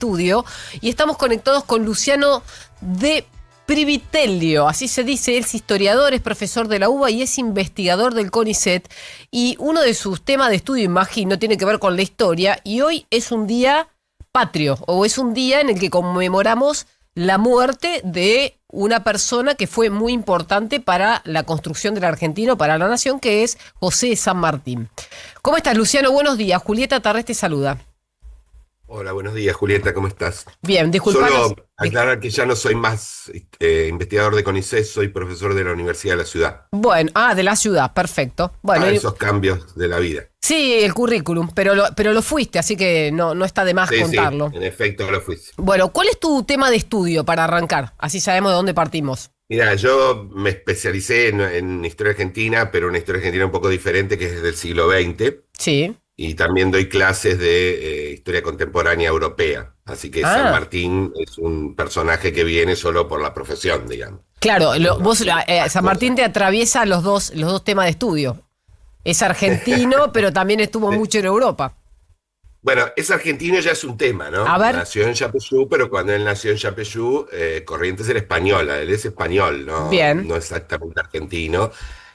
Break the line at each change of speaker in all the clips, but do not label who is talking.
estudio y estamos conectados con Luciano de Privitello, así se dice. Él es historiador, es profesor de la UBA y es investigador del CONICET, y uno de sus temas de estudio, imagino, tiene que ver con la historia, y hoy es un día patrio, o es un día en el que conmemoramos la muerte de una persona que fue muy importante para la construcción del argentino, para la nación, que es José de San Martín. ¿Cómo estás, Luciano? Buenos días. Julieta Tarrés te saluda.
Hola, buenos días, Julieta, ¿cómo estás?
Bien, disculpanos.
Solo aclarar que ya no soy más investigador de CONICET, soy profesor de la Universidad de la Ciudad.
Bueno, de la ciudad, perfecto. Bueno,
Esos cambios de la vida.
sí, el currículum, pero lo fuiste, así que no está de más contarlo.
Sí, en efecto lo fuiste.
Bueno, ¿cuál es tu tema de estudio para arrancar? Así sabemos de dónde partimos.
Mira, yo me especialicé en historia argentina, pero una historia argentina un poco diferente, que es del siglo XX.
Sí.
Y también doy clases de historia contemporánea europea. Así que San Martín es un personaje que viene solo por la profesión, digamos.
Claro, San Martín te atraviesa los dos temas de estudio. Es argentino, pero también estuvo mucho en Europa.
Bueno, es argentino ya es un tema, ¿no?
A ver.
Nació en Yapeyú, pero cuando él nació en Yapeyú, Corrientes era española, él es español, ¿no?
Bien.
No exactamente argentino.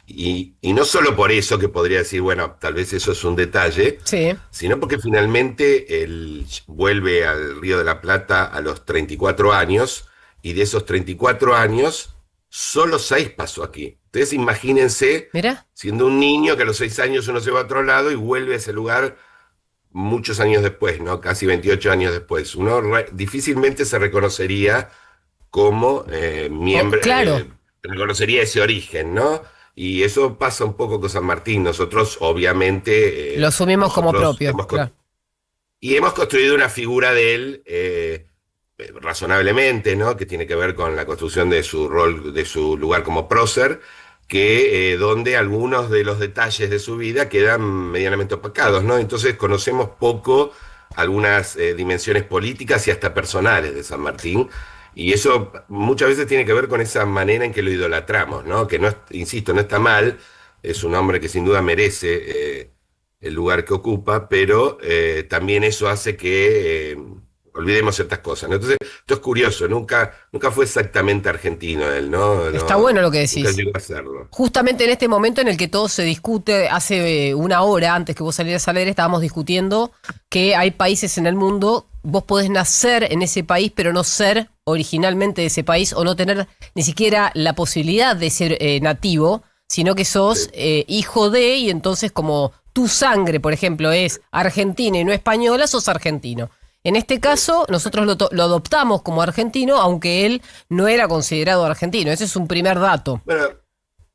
Y no solo por eso, que podría decir, bueno, tal vez eso es un detalle,
Sí.
sino porque finalmente él vuelve al Río de la Plata a los 34 años, y de esos 34 años, solo 6 pasó aquí. Entonces imagínense,
Mira.
siendo un niño que a los 6 años uno se va a otro lado y vuelve a ese lugar muchos años después, ¿no? Casi 28 años después. Uno difícilmente se reconocería como miembro,
Claro.
reconocería ese origen, ¿no? Y eso pasa un poco con San Martín. Nosotros, obviamente,
Lo asumimos como propio. Claro.
Y hemos construido una figura de él razonablemente, ¿no? Que tiene que ver con la construcción de su rol, de su lugar como prócer, que donde algunos de los detalles de su vida quedan medianamente opacados, ¿no? Entonces conocemos poco algunas dimensiones políticas y hasta personales de San Martín, y eso muchas veces tiene que ver con esa manera en que lo idolatramos, ¿no? Que no, insisto, no está mal, es un hombre que sin duda merece el lugar que ocupa, pero también eso hace que olvidemos ciertas cosas, ¿no? Entonces, esto es curioso, nunca fue exactamente argentino él, ¿no?
Está bueno lo que decís.
Nunca llegó a serlo.
Justamente en este momento en el que todo se discute, hace una hora antes que vos salieras al aire, estábamos discutiendo que hay países en el mundo, vos podés nacer en ese país, pero no ser originalmente de ese país, o no tener ni siquiera la posibilidad de ser nativo, sino que sos hijo de, y entonces como tu sangre, por ejemplo, es argentina y no española, sos argentino. En este caso, nosotros lo adoptamos como argentino, aunque él no era considerado argentino. Ese es un primer dato.
Bueno,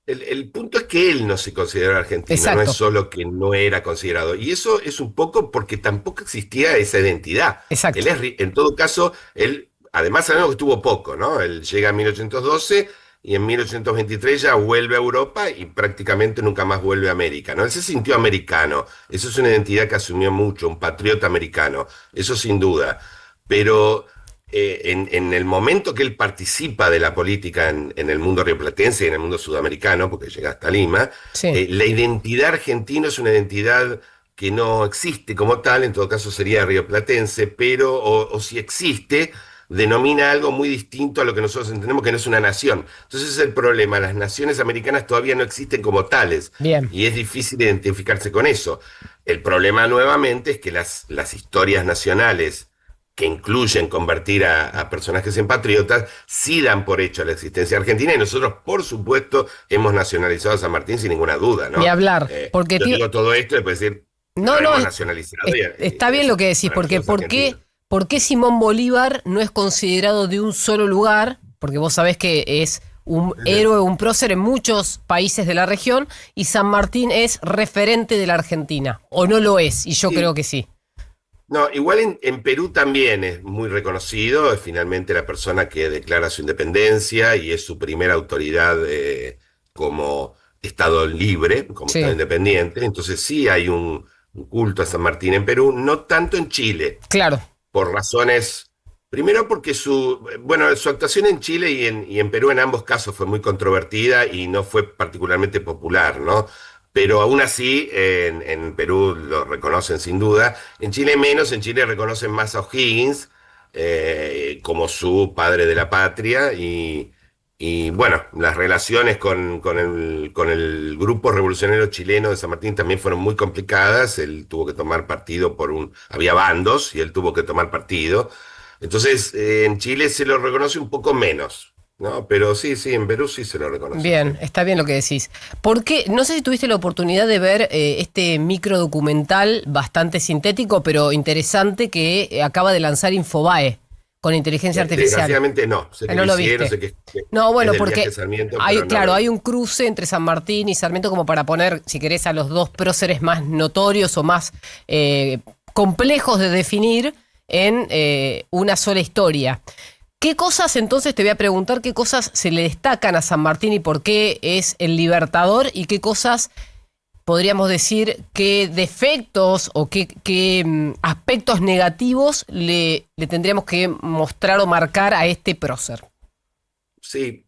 el punto es que él no se considera argentino,
Exacto.
no es solo que no era considerado. Y eso es un poco porque tampoco existía esa identidad.
Exacto.
Él es, en todo caso, él, además sabemos que estuvo poco, ¿no? Él llega en 1812 y en 1823 ya vuelve a Europa y prácticamente nunca más vuelve a América, ¿no? Él se sintió americano, eso es una identidad que asumió mucho, un patriota americano, eso sin duda. Pero en el momento que él participa de la política en el mundo rioplatense y en el mundo sudamericano, porque llega hasta Lima,
Sí.
la identidad argentina es una identidad que no existe como tal, en todo caso sería rioplatense, pero, o si existe, denomina algo muy distinto a lo que nosotros entendemos que no es una nación. Entonces ese es el problema, las naciones americanas todavía no existen como tales.
Bien.
Y es difícil identificarse con eso. El problema nuevamente es que las historias nacionales que incluyen convertir a personajes en patriotas, sí dan por hecho la existencia argentina, y nosotros, por supuesto, hemos nacionalizado a San Martín sin ninguna duda, ¿no?
Ni hablar. Porque
yo digo todo esto y después decir,
no,
hemos nacionalizado.
Está bien lo que decís, porque ¿por qué Simón Bolívar no es considerado de un solo lugar? Porque vos sabés que es un héroe, un prócer en muchos países de la región, y San Martín es referente de la Argentina, o no lo es, y yo creo que sí.
No, igual en Perú también es muy reconocido, es finalmente la persona que declara su independencia y es su primera autoridad como Estado libre, como Estado independiente. Entonces sí hay un culto a San Martín en Perú, no tanto en Chile.
Claro.
Por razones, primero porque su actuación en Chile y en Perú en ambos casos fue muy controvertida y no fue particularmente popular, ¿no? Pero aún así, en Perú lo reconocen sin duda. En Chile menos, en Chile reconocen más a O'Higgins, como su padre de la patria y bueno, las relaciones con el grupo revolucionario chileno de San Martín también fueron muy complicadas. Él tuvo que tomar partido había bandos y él tuvo que tomar partido. Entonces, en Chile se lo reconoce un poco menos, ¿no? Pero sí, sí, en Perú sí se lo reconoce, sí.
Bien, está bien lo que decís. Porque no sé si tuviste la oportunidad de ver este micro documental bastante sintético, pero interesante que acaba de lanzar Infobae con inteligencia artificial.
Desgraciadamente no, sé que
No
lo
lo
hicieron,
viste.
sé que
No,
es
bueno,
del viaje
porque
de Sarmiento,
hay,
pero no
claro,
lo
hay
vi.
un cruce entre San Martín y Sarmiento como para poner, si querés, a los dos próceres más notorios o más complejos de definir en una sola historia. ¿Qué cosas entonces, te voy a preguntar, qué cosas se le destacan a San Martín y por qué es el libertador y qué cosas podríamos decir, qué defectos o qué aspectos negativos le tendríamos que mostrar o marcar a este prócer?
Sí,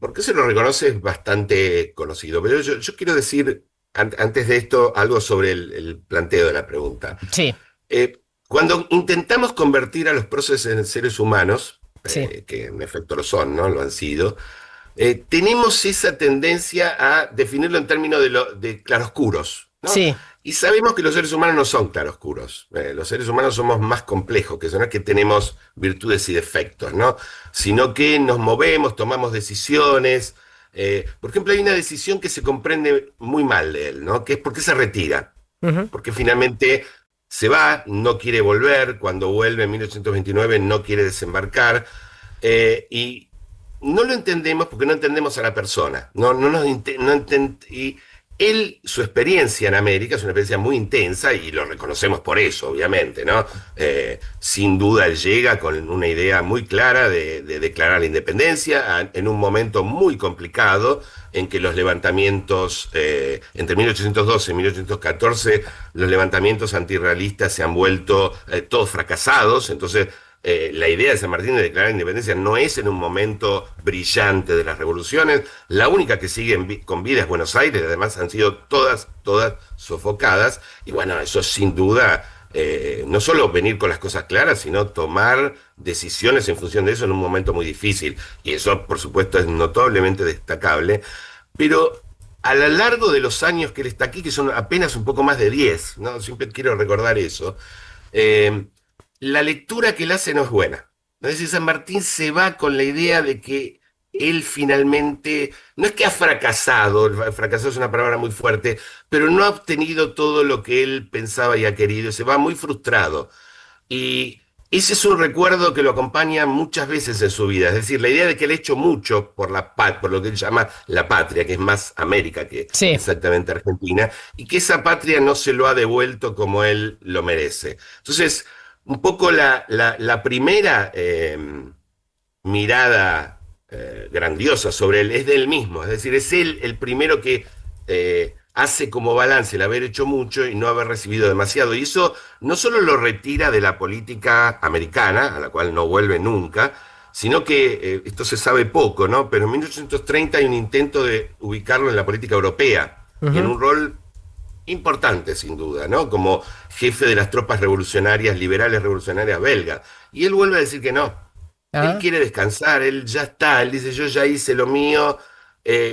¿por qué se lo reconoce? Es bastante conocido, pero yo quiero decir, antes de esto, algo sobre el planteo de la pregunta.
Sí,
Cuando intentamos convertir a los próceres en seres humanos,
sí,
que en efecto lo son, ¿no? Lo han sido, tenemos esa tendencia a definirlo en términos de claroscuros, ¿no?
sí.
Y sabemos que los seres humanos no son claroscuros. Los seres humanos somos más complejos, que eso no es que tenemos virtudes y defectos, ¿no? Sino que nos movemos, tomamos decisiones. Por ejemplo, hay una decisión que se comprende muy mal de él, ¿no? Que es por qué se retira.
Ujú.
Porque finalmente se va, no quiere volver, cuando vuelve en 1829 no quiere desembarcar, y no lo entendemos porque no entendemos a la persona. Y él, su experiencia en América es una experiencia muy intensa y lo reconocemos por eso, obviamente, ¿no? Sin duda él llega con una idea muy clara de declarar la independencia en un momento muy complicado en que los levantamientos, entre 1812 y 1814, los levantamientos antirrealistas se han vuelto todos fracasados. Entonces la idea de San Martín de declarar independencia no es en un momento brillante de las revoluciones. La única que sigue con vida es Buenos Aires, además han sido todas sofocadas. Y bueno, eso sin duda, no solo venir con las cosas claras, sino tomar decisiones en función de eso en un momento muy difícil. Y eso, por supuesto, es notablemente destacable. Pero a lo largo de los años que él está aquí, que son apenas un poco más de 10, ¿no? Siempre quiero recordar eso. eh, la lectura que él hace no es buena. Es decir, San Martín se va con la idea de que él finalmente, no es que ha fracasado, fracasado es una palabra muy fuerte, pero no ha obtenido todo lo que él pensaba y ha querido, se va muy frustrado. Y ese es un recuerdo que lo acompaña muchas veces en su vida. Es decir, la idea de que él ha hecho mucho por lo que él llama la patria, que es más América que
Sí.
exactamente Argentina, y que esa patria no se lo ha devuelto como él lo merece. Entonces, un poco la primera mirada grandiosa sobre él es de él mismo. Es decir, es él el primero que hace como balance el haber hecho mucho y no haber recibido demasiado. Y eso no solo lo retira de la política americana, a la cual no vuelve nunca, sino que esto se sabe poco, ¿no? Pero en 1830 hay un intento de ubicarlo en la política europea y en
Ujú.
un rol importante, sin duda, ¿no? Como jefe de las tropas revolucionarias, liberales revolucionarias belgas. Y él vuelve a decir que no. Él
Ah,
quiere descansar, él ya está, él dice, yo ya hice lo mío,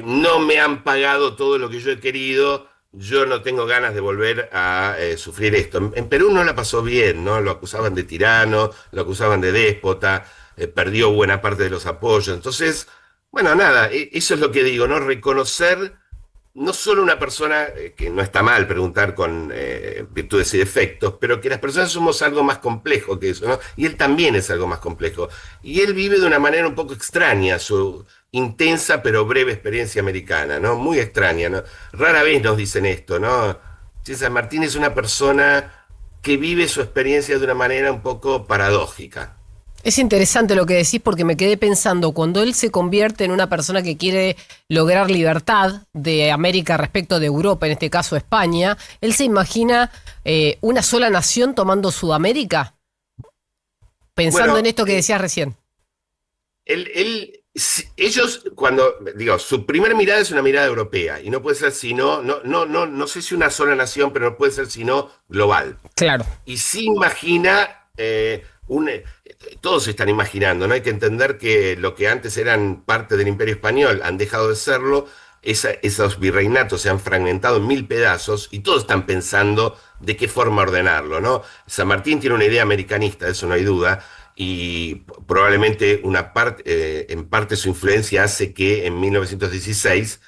no me han pagado todo lo que yo he querido, yo no tengo ganas de volver a sufrir esto. En Perú no la pasó bien, ¿no? Lo acusaban de tirano, lo acusaban de déspota, perdió buena parte de los apoyos. Entonces, bueno, nada, eso es lo que digo, ¿no? Reconocer no solo una persona, que no está mal preguntar con virtudes y defectos, pero que las personas somos algo más complejo que eso, ¿no? Y él también es algo más complejo. Y él vive de una manera un poco extraña su intensa pero breve experiencia americana, ¿no? Muy extraña, ¿no? Rara vez nos dicen esto, ¿no? César Martín es una persona que vive su experiencia de una manera un poco paradójica.
es interesante lo que decís porque me quedé pensando, cuando él se convierte en una persona que quiere lograr libertad de América respecto de Europa, en este caso España, él se imagina una sola nación tomando Sudamérica, pensando en
Bueno,
esto que decías recién.
ellos, cuando, digo, su primera mirada es una mirada europea y no puede ser sino, no sé si una sola nación, pero no puede ser sino global.
Claro.
Y sí imagina todos se están imaginando, ¿no? Hay que entender que lo que antes eran parte del Imperio Español han dejado de serlo, esos virreinatos se han fragmentado en 1000 pedazos y todos están pensando de qué forma ordenarlo, ¿no? San Martín tiene una idea americanista, de eso no hay duda, y probablemente en parte su influencia hace que en 1916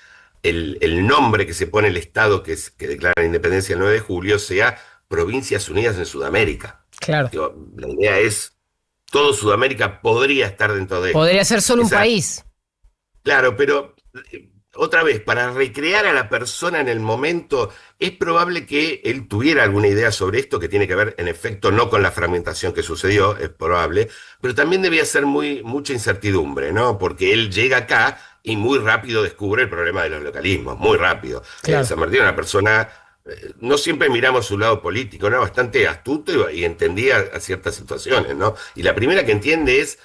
el nombre que se pone el Estado que declara la independencia el 9 de julio sea Provincias Unidas en Sudamérica.
Claro.
Digo, la idea es, todo Sudamérica podría estar dentro de él.
Podría ser solo un país.
Claro, pero otra vez, para recrear a la persona en el momento, es probable que él tuviera alguna idea sobre esto que tiene que ver, en efecto, no con la fragmentación que sucedió, es probable, pero también debía ser mucha incertidumbre, ¿no? Porque él llega acá y muy rápido descubre el problema de los localismos, muy rápido.
Claro.
San Martín era una persona, no siempre miramos su lado político, ¿no? Bastante astuto y entendía a ciertas situaciones, ¿no? Y la primera que entiende es,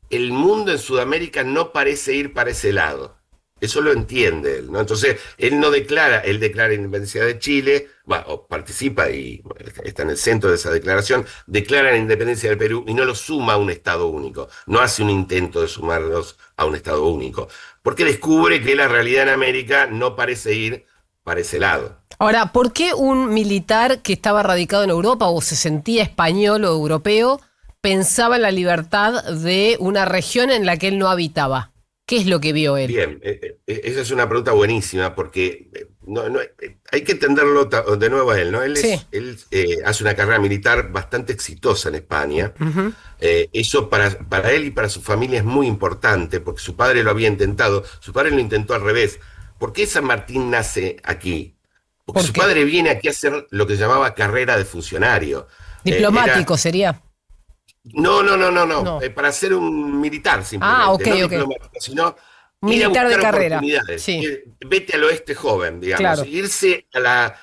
el mundo en Sudamérica no parece ir para ese lado. Eso lo entiende él, ¿no? Entonces, él declara independencia de Chile, o participa y está en el centro de esa declaración, declara la independencia del Perú y no lo suma a un Estado único, no hace un intento de sumarlos a un Estado único, porque descubre que la realidad en América no parece ir para ese lado.
Ahora, ¿por qué un militar que estaba radicado en Europa o se sentía español o europeo pensaba en la libertad de una región en la que él no habitaba? ¿Qué es lo que vio él?
Bien, esa es una pregunta buenísima porque hay que entenderlo de nuevo a él, ¿no?
Sí.
Él hace una carrera militar bastante exitosa en España.
Ujú.
Eso para él y para su familia es muy importante porque su padre lo había intentado, su padre lo intentó al revés. ¿Por qué San Martín nace aquí? Porque
¿Por
su
qué?
padre viene aquí a hacer lo que se llamaba carrera de funcionario.
Diplomático sería.
No.
No.
Para ser un militar simplemente,
Ok,
no
ok.
diplomático, sino
Militar
ir a
de
buscar
carrera.
oportunidades.
Sí,
Vete al oeste joven, digamos.
claro.
Irse a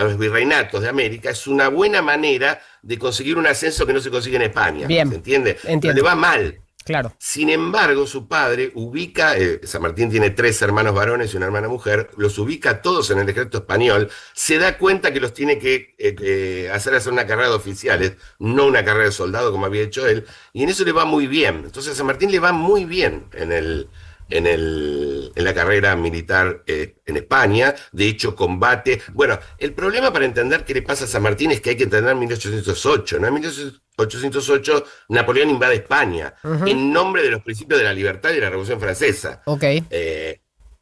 los virreinatos de América es una buena manera de conseguir un ascenso que no se consigue en España.
Bien,
¿Se entiende? Pero le
entiendo.
va mal.
Claro.
Sin embargo, su padre ubica, San Martín tiene 3 hermanos varones y una hermana mujer, los ubica todos en el ejército español, se da cuenta que los tiene que hacer una carrera de oficiales, no una carrera de soldado como había hecho él, y en eso le va muy bien. Entonces a San Martín le va muy bien en la carrera militar en España, de hecho combate. Bueno, el problema para entender qué le pasa a San Martín es que hay que entender 1808, ¿no? En 1808 Napoleón invade España
Ujú.
en nombre de los principios de la libertad y de la Revolución Francesa.
Ok.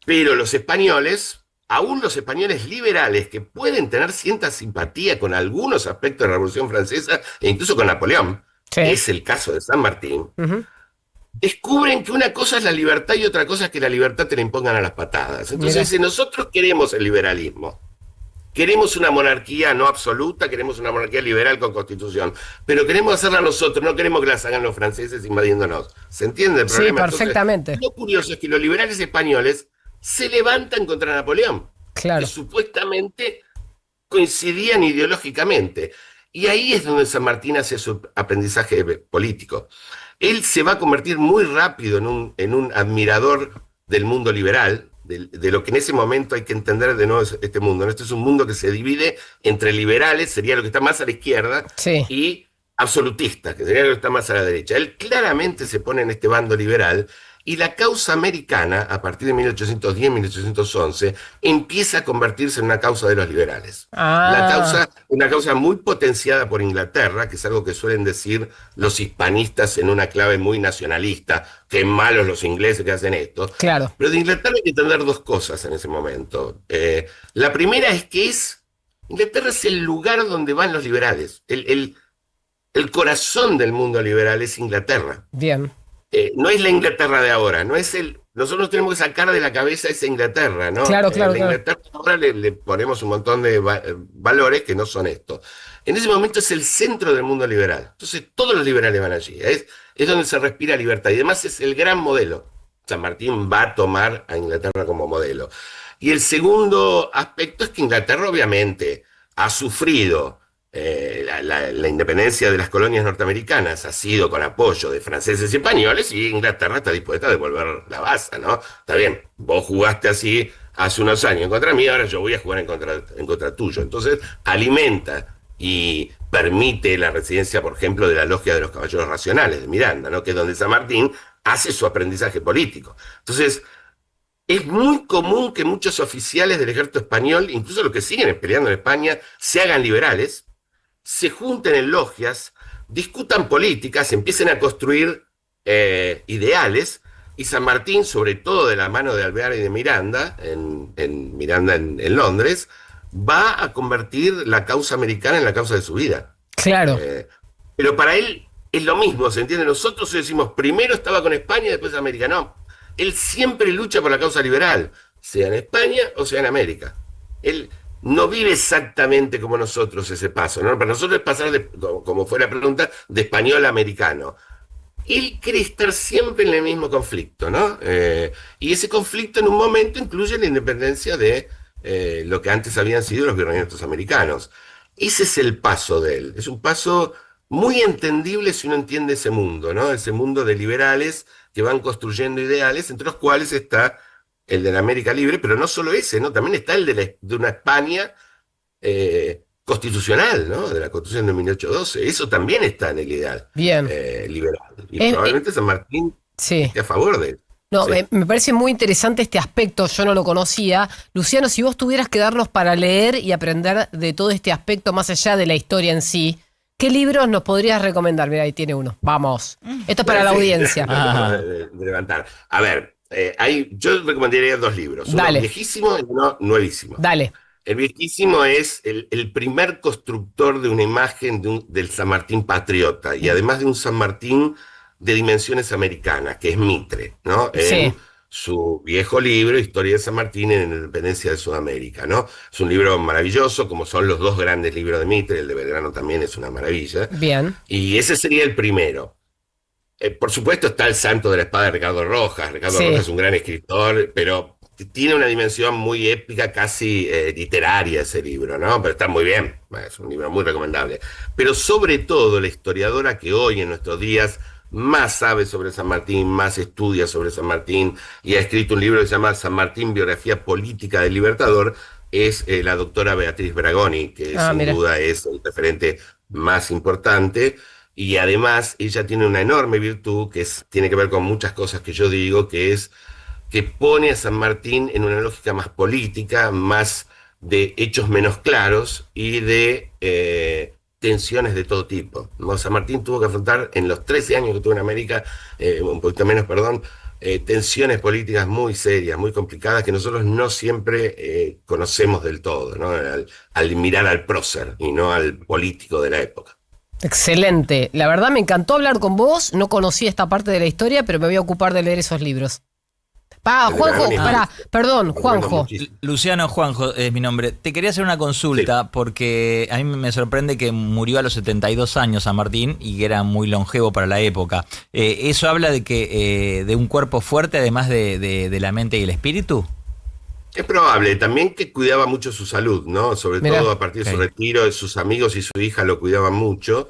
Pero los españoles, aún los españoles liberales, que pueden tener cierta simpatía con algunos aspectos de la Revolución Francesa e incluso con Napoleón,
Sí.
es el caso de San Martín,
Ujú.
descubren que una cosa es la libertad y otra cosa es que la libertad te la impongan a las patadas. Entonces
Mira.
dice, nosotros queremos el liberalismo. Queremos una monarquía no absoluta, queremos una monarquía liberal con constitución, pero queremos hacerla nosotros, no queremos que las hagan los franceses invadiéndonos. ¿Se entiende el
Sí,
problema?
perfectamente.
Entonces, lo curioso es que los liberales españoles se levantan contra Napoleón,
Claro.
que supuestamente coincidían ideológicamente. Y ahí es donde San Martín hace su aprendizaje político. Él se va a convertir muy rápido en un admirador del mundo liberal, de lo que en ese momento hay que entender de nuevo este mundo, ¿no? Este es un mundo que se divide entre liberales, sería lo que está más a la izquierda,
Sí.
y absolutistas, que sería lo que está más a la derecha. Él claramente se pone en este bando liberal y la causa americana, a partir de 1810-1811, empieza a convertirse en una causa de los liberales.
Ah,
Una causa muy potenciada por Inglaterra, que es algo que suelen decir los hispanistas en una clave muy nacionalista, que malos los ingleses que hacen esto.
claro.
Pero de Inglaterra hay que entender dos cosas en ese momento. La primera es que Inglaterra es el lugar donde van los liberales. El corazón del mundo liberal es Inglaterra.
Bien.
No es la Inglaterra de ahora, no es nosotros tenemos que sacar de la cabeza esa Inglaterra, ¿no?
Claro, claro,
La
claro.
Inglaterra ahora le ponemos un montón de valores que no son esto. En ese momento es el centro del mundo liberal. Entonces todos los liberales van allí. Es donde se respira libertad. Y además es el gran modelo. San Martín va a tomar a Inglaterra como modelo. Y el segundo aspecto es que Inglaterra obviamente ha sufrido la independencia de las colonias norteamericanas ha sido con apoyo de franceses y españoles y Inglaterra está dispuesta a devolver la baza, ¿no? Está bien, vos jugaste así hace unos años en contra mí, ahora yo voy a jugar en contra tuyo. Entonces alimenta y permite la residencia, por ejemplo, de la Logia de los Caballeros Racionales de Miranda, ¿no? Que es donde San Martín hace su aprendizaje político. Entonces, es muy común que muchos oficiales del ejército español, incluso los que siguen peleando en España, se hagan liberales, se junten en logias, discutan políticas, empiecen a construir ideales, y San Martín, sobre todo de la mano de Alvear y de Miranda, en Miranda en Londres, va a convertir la causa americana en la causa de su vida.
Claro.
Pero para él es lo mismo, ¿se entiende? Nosotros decimos, primero estaba con España y después América. No, él siempre lucha por la causa liberal, sea en España o sea en América. Él no vive exactamente como nosotros ese paso, ¿no? Para nosotros es pasar, como fue la pregunta, de español a americano. Él quiere estar siempre en el mismo conflicto, ¿no? Y ese conflicto en un momento incluye la independencia de lo que antes habían sido los virreinatos americanos. Ese es el paso de él. Es un paso muy entendible si uno entiende ese mundo, ¿no? Ese mundo de liberales que van construyendo ideales, entre los cuales está el de la América Libre, pero no solo ese, ¿no? También está el de una España constitucional, ¿no? De la Constitución de 1812. Eso también está en el ideal
Bien.
liberal. Y probablemente San Martín
sí.
esté a favor de él.
No,
Sí.
me parece muy interesante este aspecto, yo no lo conocía. Luciano, si vos tuvieras que darnos para leer y aprender de todo este aspecto más allá de la historia en sí, ¿qué libros nos podrías recomendar? Mira, ahí tiene uno. Vamos. Esto es para la audiencia.
De levantar. A ver, yo recomendaría 2 libros. Uno
Dale.
viejísimo y uno nuevísimo.
Dale.
El viejísimo es el primer constructor de una imagen del San Martín patriota, y además de un San Martín de dimensiones americanas, que es Mitre, ¿no?
Sí.
En su viejo libro, Historia de San Martín en la Independencia de Sudamérica, ¿no? Es un libro maravilloso, como son los 2 grandes libros de Mitre, el de Belgrano también es una maravilla.
Bien.
Y ese sería el primero. Por supuesto está el Santo de la Espada de Ricardo Rojas. Ricardo
Sí.
Rojas es un gran escritor, pero tiene una dimensión muy épica, casi literaria ese libro, ¿no? Pero está muy bien, es un libro muy recomendable. Pero sobre todo la historiadora que hoy en nuestros días más sabe sobre San Martín, más estudia sobre San Martín y ha escrito un libro que se llama San Martín, Biografía Política del Libertador, es la doctora Beatriz Bragoni, que sin
mira.
duda es el referente más importante. Y además ella tiene una enorme virtud tiene que ver con muchas cosas que yo digo, que es que pone a San Martín en una lógica más política, más de hechos menos claros y de tensiones de todo tipo, ¿no? San Martín tuvo que afrontar en los 13 años que estuvo en América, un poquito menos, perdón, tensiones políticas muy serias, muy complicadas, que nosotros no siempre conocemos del todo, ¿no? Al mirar al prócer y no al político de la época.
Excelente. La verdad me encantó hablar con vos. No conocía esta parte de la historia, pero me voy a ocupar de leer esos libros. Juanjo, perdón, Juanjo.
Luciano Juanjo es mi nombre. Te quería hacer una consulta, sí, porque a mí me sorprende que murió a los 72 años San Martín y que era muy longevo para la época. ¿Eso habla de que de un cuerpo fuerte además de la mente y el espíritu?
Es probable, también que cuidaba mucho su salud, ¿no? Sobre todo a partir de su retiro, sus amigos y su hija lo cuidaban mucho.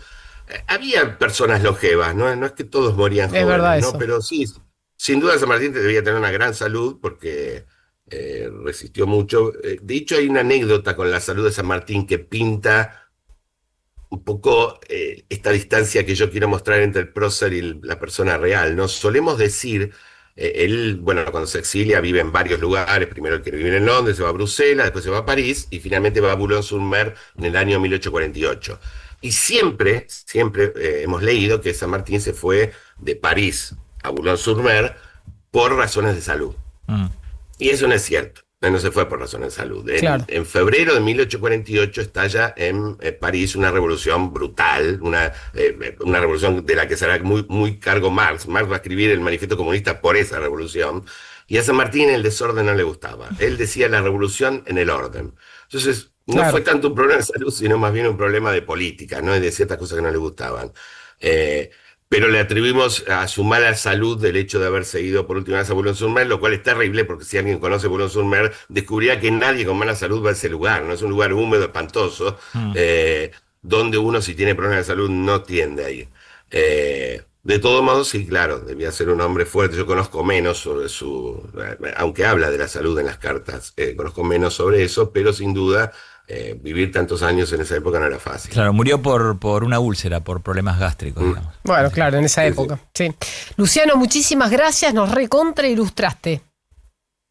Había personas longevas, ¿no? No es que todos morían jóvenes,
verdad,
¿no?
eso.
Pero sí, sin duda San Martín debía tener una gran salud porque resistió mucho. De hecho, hay una anécdota con la salud de San Martín que pinta un poco esta distancia que yo quiero mostrar entre el prócer y la persona real, ¿no? Solemos decir... él, bueno, cuando se exilia vive en varios lugares. Primero él quiere vivir en Londres, se va a Bruselas, después se va a París y finalmente va a Boulogne-sur-Mer en el año 1848. Y siempre hemos leído que San Martín se fue de París a Boulogne-sur-Mer por razones de salud. Y eso no es cierto. No se fue por razones de salud.
Claro.
En febrero de 1848 estalla en París una revolución brutal, una revolución de la que será muy, muy cargo Marx. Marx va a escribir el Manifiesto Comunista por esa revolución. Y a San Martín el desorden no le gustaba. Él decía la revolución en el orden. Entonces, no fue tanto un problema de salud, sino más bien un problema de política, ¿no? Y de ciertas cosas que no le gustaban. Pero le atribuimos a su mala salud el hecho de haber seguido por última vez a Boulogne-sur-Mer, lo cual es terrible porque si alguien conoce Boulogne-sur-Mer, descubrirá que nadie con mala salud va a ese lugar, ¿no? Es un lugar húmedo, espantoso, donde uno, si tiene problemas de salud, no tiende a ir. De todos modos, sí, claro, debía ser un hombre fuerte. Yo conozco menos sobre aunque habla de la salud en las cartas, conozco menos sobre eso, pero sin duda vivir tantos años en esa época no era fácil.
Claro, murió por una úlcera, por problemas gástricos, digamos.
Bueno, claro, en esa época. Sí. Luciano, muchísimas gracias, nos recontra ilustraste.